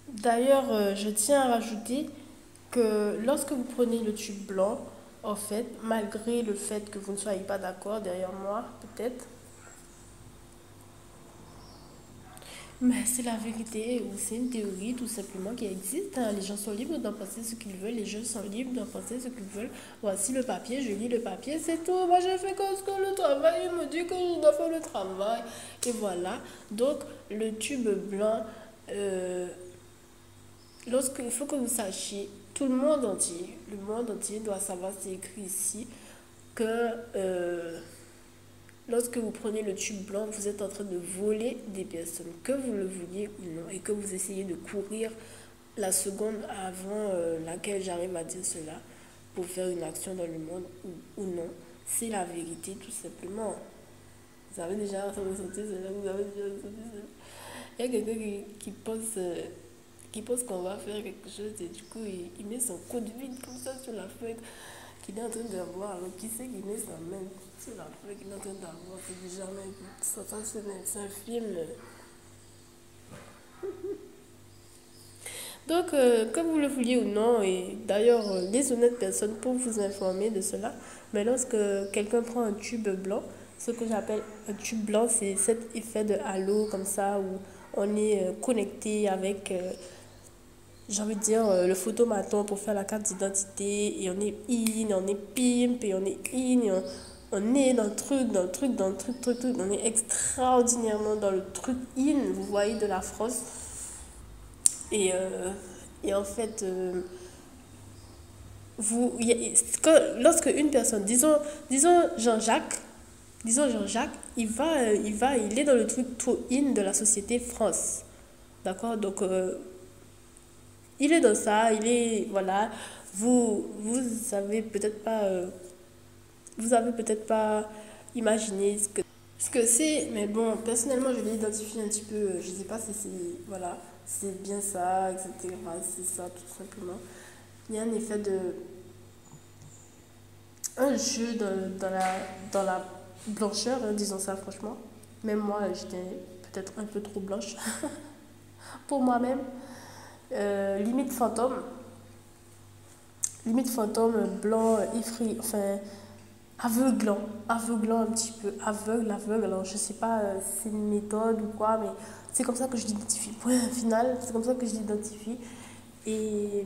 D'ailleurs, je tiens à rajouter que lorsque vous prenez le tube blanc, en fait, malgré le fait que vous ne soyez pas d'accord derrière moi, peut-être, mais c'est la vérité ou c'est une théorie tout simplement qui existe, hein. Les gens sont libres d'en penser ce qu'ils veulent, les gens sont libres d'en penser ce qu'ils veulent. Voici le papier, je lis le papier, c'est tout. Moi, je fais comme ce que le travail il me dit que je dois faire le travail. Et voilà. Donc, le tube blanc, euh, il faut que vous sachiez, tout le monde entier doit savoir, c'est écrit ici, que lorsque vous prenez le tube blanc, vous êtes en train de voler des personnes, que vous le vouliez ou non, et que vous essayez de courir la seconde avant laquelle j'arrive à dire cela pour faire une action dans le monde ou non. C'est la vérité, tout simplement. Vous avez déjà ressenti cela, vous avez déjà ressenti cela. Il y a quelqu'un qui pense qu'on va faire quelque chose et du coup il met son coup de vide comme ça sur la feuille qu'il est en train d'avoir. Alors qui sait qu'il met sa main sur la feuille qu'il est en train d'avoir? C'est déjà même sensationnel, c'est un film. Donc, que vous le vouliez ou non, et d'ailleurs, les honnêtes personnes pour vous informer de cela, mais lorsque quelqu'un prend un tube blanc, ce que j'appelle un tube blanc, c'est cet effet de halo comme ça où on est connecté avec, j'ai envie de dire, le photomaton pour faire la carte d'identité, et on est in, on est pimp, et on est in, et on est dans le truc, dans le truc, dans le truc, truc, truc, on est extraordinairement dans le truc in, vous voyez, de la France. Et, euh, et en fait, lorsque une personne, disons Jean-Jacques, il est dans le truc trop in de la société France. D'accord. Donc, il est dans ça, il est, voilà, vous savez peut-être pas, vous avez peut-être pas imaginé ce que c'est, mais bon, personnellement, je l'ai identifié un petit peu, je sais pas si c'est, voilà, c'est bien ça, etc. C'est ça, tout simplement. Il y a un effet de, un jeu dans la blancheur, hein, disons ça franchement. Même moi, j'étais peut-être un peu trop blanche pour moi-même. Limite fantôme. Limite fantôme, blanc, effrayé, enfin, aveuglant. Aveuglant un petit peu. Aveugle. Alors, je sais pas si c'est une méthode ou quoi, mais c'est comme ça que je l'identifie. Point final, c'est comme ça que je l'identifie. Et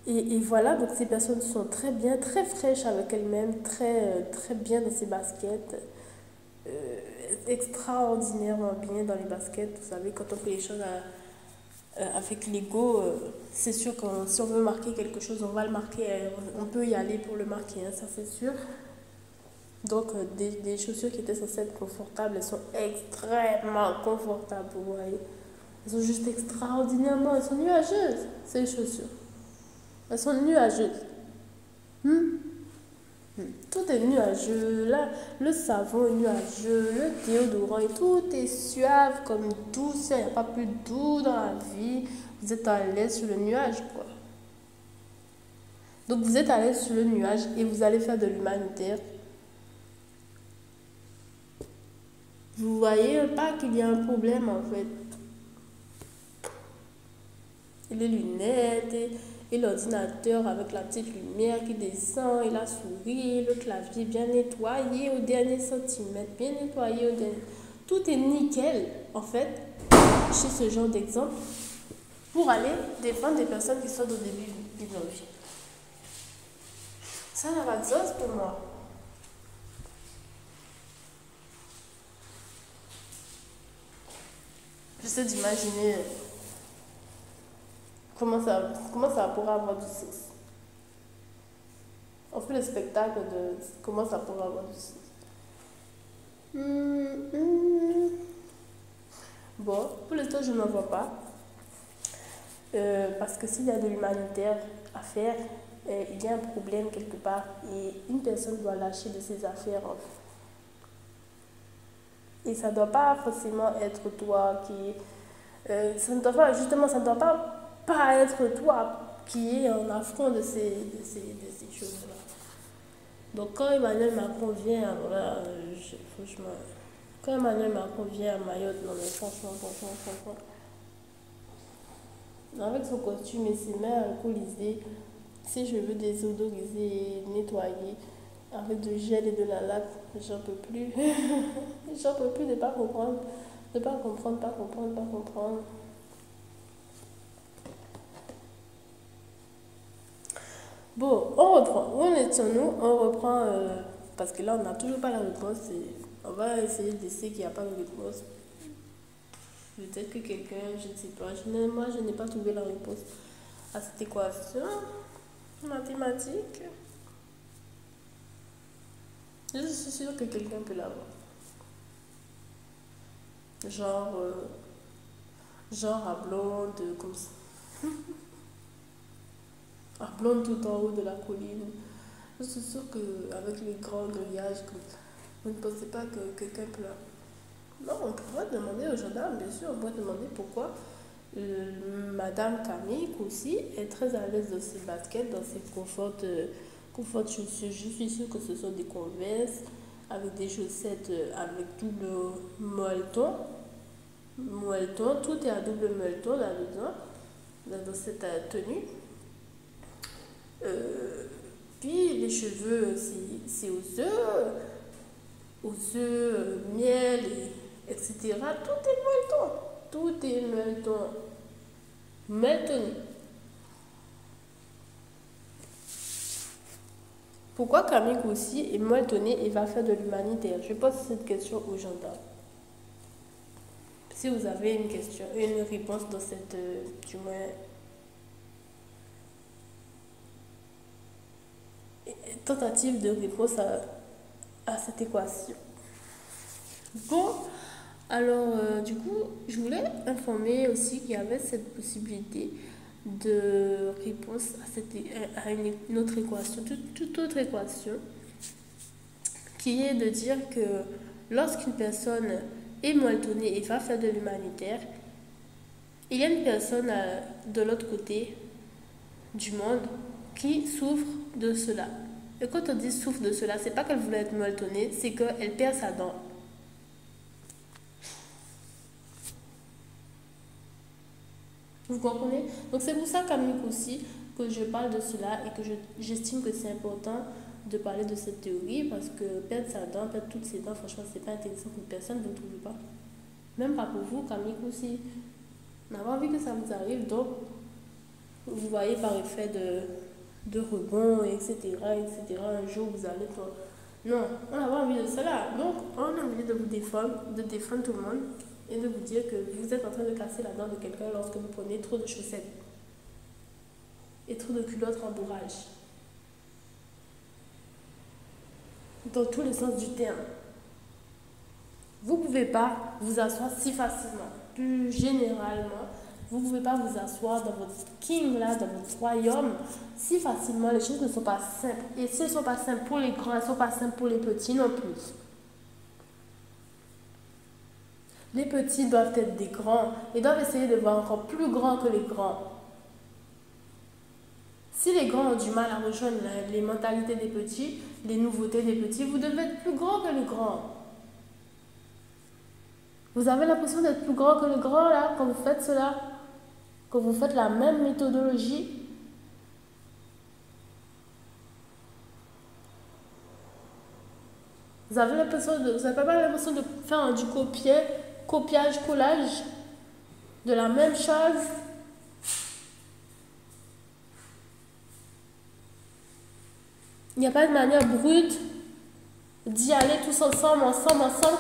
et voilà, donc ces personnes sont très bien, très fraîches avec elles-mêmes, très bien dans ces baskets, extraordinairement bien dans les baskets. Vous savez, quand on fait les choses avec l'ego, c'est sûr que si on veut marquer quelque chose, on va le marquer, on peut y aller pour le marquer, hein, ça c'est sûr. Donc des chaussures qui étaient censées être confortables, elles sont extrêmement confortables, vous voyez. Elles sont juste extraordinairement, elles sont nuageuses, ces chaussures. Elles sont nuageuses. Hmm. Tout est nuageux, là, le savon est nuageux, le déodorant et tout est suave comme douce, il n'y a pas plus doux dans la vie. Vous êtes à l'aise sur le nuage, quoi. Donc vous êtes à l'aise sur le nuage et vous allez faire de l'humanitaire. Vous voyez pas qu'il y a un problème en fait. Et les lunettes et l'ordinateur avec la petite lumière qui descend et la souris, le clavier bien nettoyé au dernier centimètre, bien nettoyé au dernier. Tout est nickel en fait chez ce genre d'exemple pour aller défendre des personnes qui sont au début de leur vie. Ça n'a pas de sens pour moi. J'essaie d'imaginer comment ça pourrait avoir du sens. On fait le spectacle de comment ça pourrait avoir du sens. Hum, hum. Bon, pour l'instant, je n'en vois pas. Parce que s'il y a de l'humanitaire à faire, il y a un problème quelque part et une personne doit lâcher de ses affaires. Et ça ne doit pas forcément être toi qui... ça ne doit pas, justement, ça ne doit pas être toi qui est en affront de ces choses-là. Donc quand Emmanuel Macron vient, alors là, franchement... Quand Emmanuel Macron vient à Mayotte, non mais franchement, franchement, franchement. Avec son costume et ses mains alcoolisées, ses cheveux désodorisés, nettoyés, avec du gel et de la laque, j'en peux plus. J'en peux plus de pas comprendre. De pas comprendre, pas comprendre, pas comprendre. Bon, on reprend. Où en étions-nous? On reprend parce que là, on n'a toujours pas la réponse. Et on va essayer d'essayer qu'il n'y a pas de réponse. Peut-être que quelqu'un, je ne sais pas. Moi, je n'ai pas trouvé la réponse à cette équation mathématique. Je suis sûre que quelqu'un peut l'avoir. Genre, genre à blonde, comme ça. À blonde tout en haut de la colline. Je suis sûre qu'avec les grands grillages, vous ne pensez pas que quelqu'un peut l'avoir. Non, on pourrait demander aux gendarmes, bien sûr, on pourrait demander pourquoi Madame Camille aussi est très à l'aise dans ses baskets, dans ses confortes chaussures. Je suis sûre que ce sont des Converse avec des chaussettes avec double molleton. Molleton, tout est à double molleton là-dedans, dans cette tenue. Puis les cheveux, c'est aux œufs, miel, etc. Tout est molleton. Tout est molleton. Molletonné. Pourquoi Camille aussi est molletonné et va faire de l'humanitaire? Je pose cette question aux gendarmes. Si vous avez une question, une réponse dans cette, du moins, tentative de réponse à cette équation. Bon, alors du coup, je voulais informer aussi qu'il y avait cette possibilité de réponse à une autre équation, toute autre équation, qui est de dire que lorsqu'une personne est molletonnée et va faire de l'humanitaire, il y a une personne de l'autre côté du monde qui souffre de cela. Et quand on dit souffre de cela, c'est pas qu'elle voulait être molletonnée, c'est qu'elle perd sa dent. Vous comprenez? Donc c'est pour ça Camille aussi que je parle de cela et que j'estime que c'est important de parler de cette théorie parce que perdre sa dent, perdre toutes ses dents, franchement c'est pas intéressant pour personne, vous ne trouvez pas? Même pas pour vous, Camille aussi. On n'a pas envie que ça vous arrive, donc vous voyez par effet de rebond, etc., etc. Un jour vous allez... Non, on n'a pas envie de cela. Donc on a envie de vous défendre, de défendre tout le monde et de vous dire que vous êtes en train de casser la dent de quelqu'un lorsque vous prenez trop de chaussettes et trop de culottes en bourrage. Dans tous les sens du terme. Vous ne pouvez pas vous asseoir si facilement. Plus généralement, vous ne pouvez pas vous asseoir dans votre king, là, dans votre royaume, si facilement. Les choses ne sont pas simples. Et si elles ne sont pas simples pour les grands, elles ne sont pas simples pour les petits non plus. Les petits doivent être des grands et doivent essayer de voir encore plus grands que les grands. Si les grands ont du mal à rejoindre les mentalités des petits, les nouveautés des petits, vous devez être plus grand que les grands. Vous avez l'impression d'être plus grand que les grands là, quand vous faites cela, quand vous faites la même méthodologie. Vous avez pas l'impression de faire du copiage, collage de la même chose. Il n'y a pas de manière brute d'y aller tous ensemble,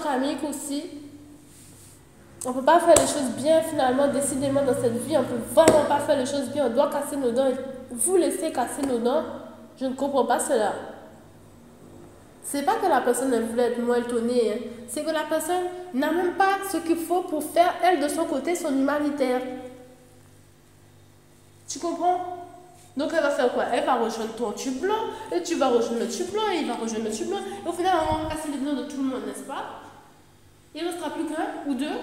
Camille aussi. On ne peut pas faire les choses bien finalement, décidément dans cette vie, on ne peut vraiment pas faire les choses bien, on doit casser nos dents et vous laisser casser nos dents. Je ne comprends pas cela. C'est pas que la personne elle voulait être molletonnée, hein. C'est que la personne n'a même pas ce qu'il faut pour faire, elle, de son côté, son humanitaire. Tu comprends? Donc elle va faire quoi? Elle va rejoindre ton tube blanc, et tu vas rejoindre le tube blanc, et il va rejoindre le tube blanc. Et au final, on va casser les dents de tout le monde, n'est-ce pas? Il ne restera plus qu'un ou deux.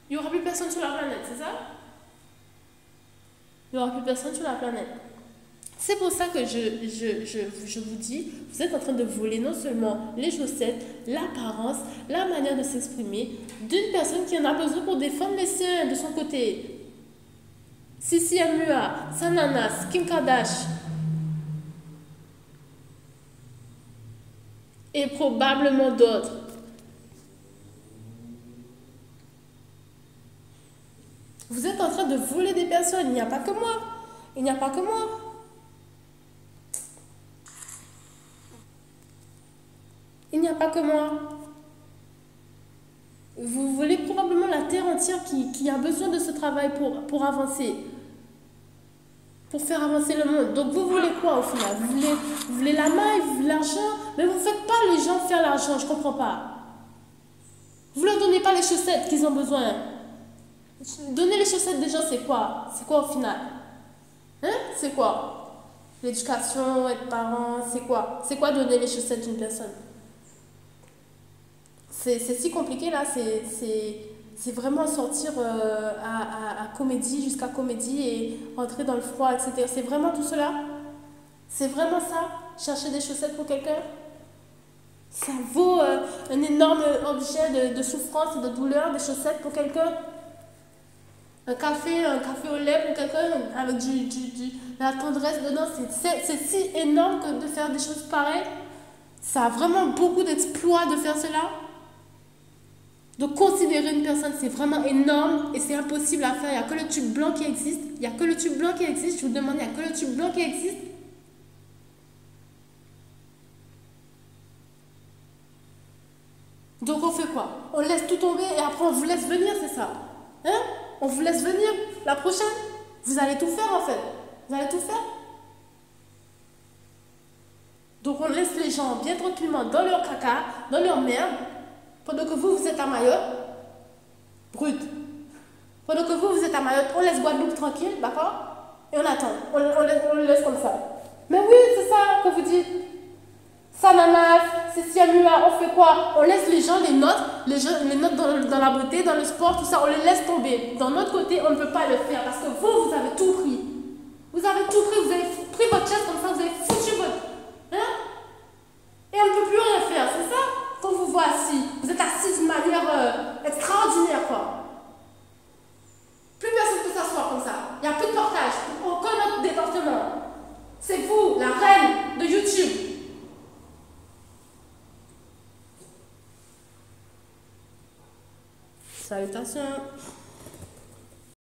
Il n'y aura plus personne sur la planète, c'est ça? Il n'y aura plus personne sur la planète. C'est pour ça que je vous dis, vous êtes en train de voler non seulement les chaussettes, l'apparence, la manière de s'exprimer d'une personne qui en a besoin pour défendre les siens de son côté. Sissi Amua, Sananas, Kim Kardashian et probablement d'autres. Vous êtes en train de voler des personnes, il n'y a pas que moi. Il n'y a pas que moi. Il n'y a pas que moi. Vous voulez probablement la terre entière qui a besoin de ce travail pour avancer, pour faire avancer le monde. Donc vous voulez quoi au final? Vous voulez la maille, vous voulez l'argent, mais vous ne faites pas les gens faire l'argent, je ne comprends pas. Vous ne leur donnez pas les chaussettes qu'ils ont besoin. Donner les chaussettes des gens, c'est quoi? C'est quoi au final? Hein? C'est quoi? L'éducation, être parent, c'est quoi? C'est quoi donner les chaussettes d'une personne? C'est si compliqué là, c'est vraiment sortir à comédie, jusqu'à comédie et rentrer dans le froid, etc. C'est vraiment tout cela? C'est vraiment ça? Chercher des chaussettes pour quelqu'un? Ça vaut un énorme objet de souffrance et de douleur, des chaussettes pour quelqu'un? Un café au lait pour quelqu'un avec de la tendresse dedans, c'est si énorme que de faire des choses pareilles. Ça a vraiment beaucoup d'exploits de faire cela. De considérer une personne, c'est vraiment énorme et c'est impossible à faire. Il n'y a que le tube blanc qui existe. Il n'y a que le tube blanc qui existe. Je vous demande, il n'y a que le tube blanc qui existe. Donc on fait quoi? On laisse tout tomber et après on vous laisse venir, c'est ça? Hein? On vous laisse venir la prochaine? Vous allez tout faire en fait. Vous allez tout faire. Donc on laisse les gens bien tranquillement dans leur caca, dans leur merde, pendant que vous êtes à Mayotte, brut. Pendant que vous êtes à Mayotte, on laisse Guadeloupe tranquille, d'accord? Et on attend. On le laisse comme ça. Mais oui, c'est ça que vous dites. Sananas, c'est Siamua, on fait quoi? On laisse les gens, les notes dans la beauté, dans le sport, tout ça, on les laisse tomber. D'un autre côté, on ne peut pas le faire parce que vous avez tout pris. Vous avez tout pris, vous avez pris votre chaise comme ça, vous avez foutu votre... Hein? Et on ne peut plus rien faire, c'est ça? Quand vous voit assis, vous êtes assis d'une manière extraordinaire, quoi. Plus personne ne peut s'asseoir comme ça. Il n'y a plus de portage pour aucun autre département. C'est vous, la reine de YouTube. Salutations.